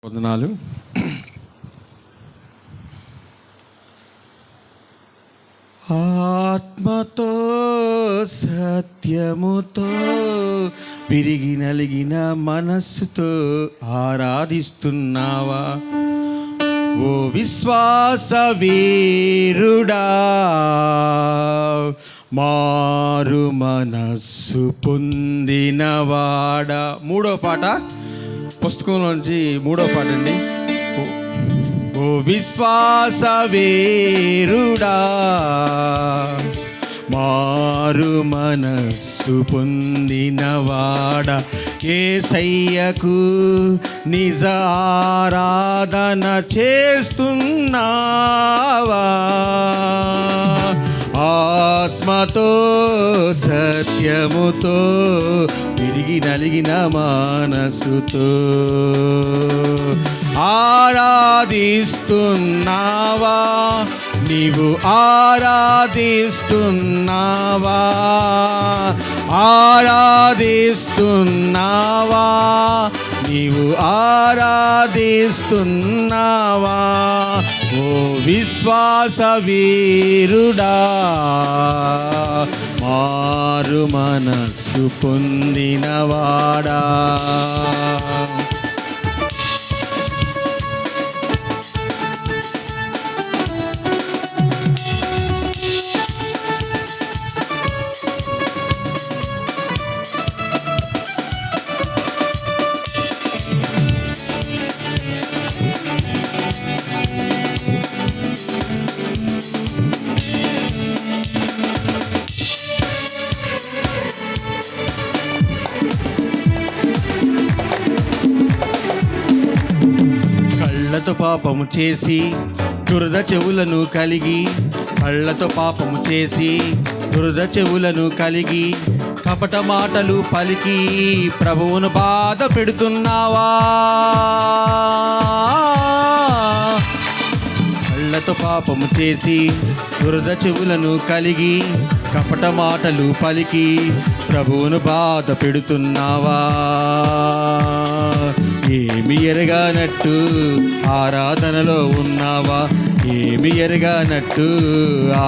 వందనాలు. ఆత్మతో సత్యముతో విరిగి నలిగిన మనస్సుతో ఆరాధిస్తున్నావా? ఓ విశ్వాస వీరుడా, మారు మనస్సు పొందినవాడా. మూడో పాట పుస్తకంలోంచి మూడో పాట అండి. ఓ విశ్వాస వీరుడా, మారు మనస్సు పొందినవాడా, యేసయ్యకు నిజ ఆరాధన చేస్తున్నావా? ఆత్మతో సత్యముతో విరిగి నలిగిన మనసుతో ఆరాధిస్తున్నావా? నీవు ఆరాధిస్తున్నావా? ఆరాధిస్తున్నావా? నీవు ఆరాధిస్తున్నావా? ఓ విశ్వాస వీరుడా, మారు మనస్సు పొందినవాడా. కళ్ళతో పాపము చేసి దురద చెవులను కలిగి, కళ్ళతో పాపము చేసి దురద చెవులను కలిగి, కపట మాటలు పలికి ప్రభువును బాధ పెడుతున్నావా? కళ్ళతో పాపము చేసి దురద చెవులను కలిగి, కపట మాటలు పలికి ప్రభువును బాధ పెడుతున్నావా? ఏమి ఎరగానట్టు ఆరాధనలో ఉన్నావా? ఏమి ఎరగానట్టు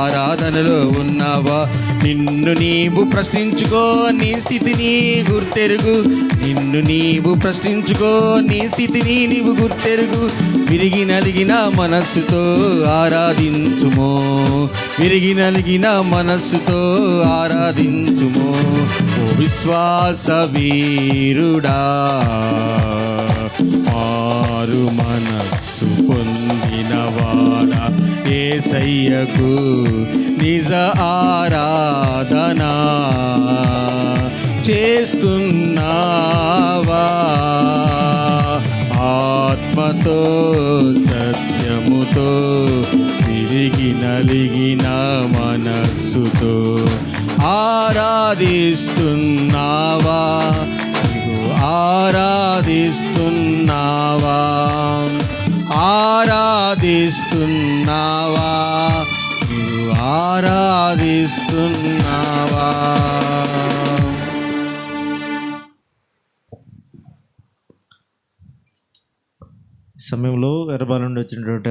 ఆరాధనలో ఉన్నావా? నిన్ను నీవు ప్రశ్నించుకో, నీ స్థితిని గుర్తెరుగు. నిన్ను నీవు ప్రశ్నించుకో, నీ స్థితిని నీవు గుర్తెరుగు. విరిగి నలిగిన మనస్సుతో ఆరాధించుమో, విరిగి నలిగిన మనస్సుతో ఆరాధించుమో. ఓ విశ్వాస వీరుడా, మారు మనస్సు పొందినవాడా, యేసయ్యకు నిజ ఆరాధన చేస్తున్నావా? ఆత్మతో సత్యముతో విరిగి నలిగిన మనస్సుతో ఆరాధిస్తున్నావా? ఆరాధిస్తున్నావా? ఆరాధిస్తున్నావా? నీవు ఆరాధిస్తున్నావా? సమయంలో ఎర్రబాల నుండి వచ్చినటువంటి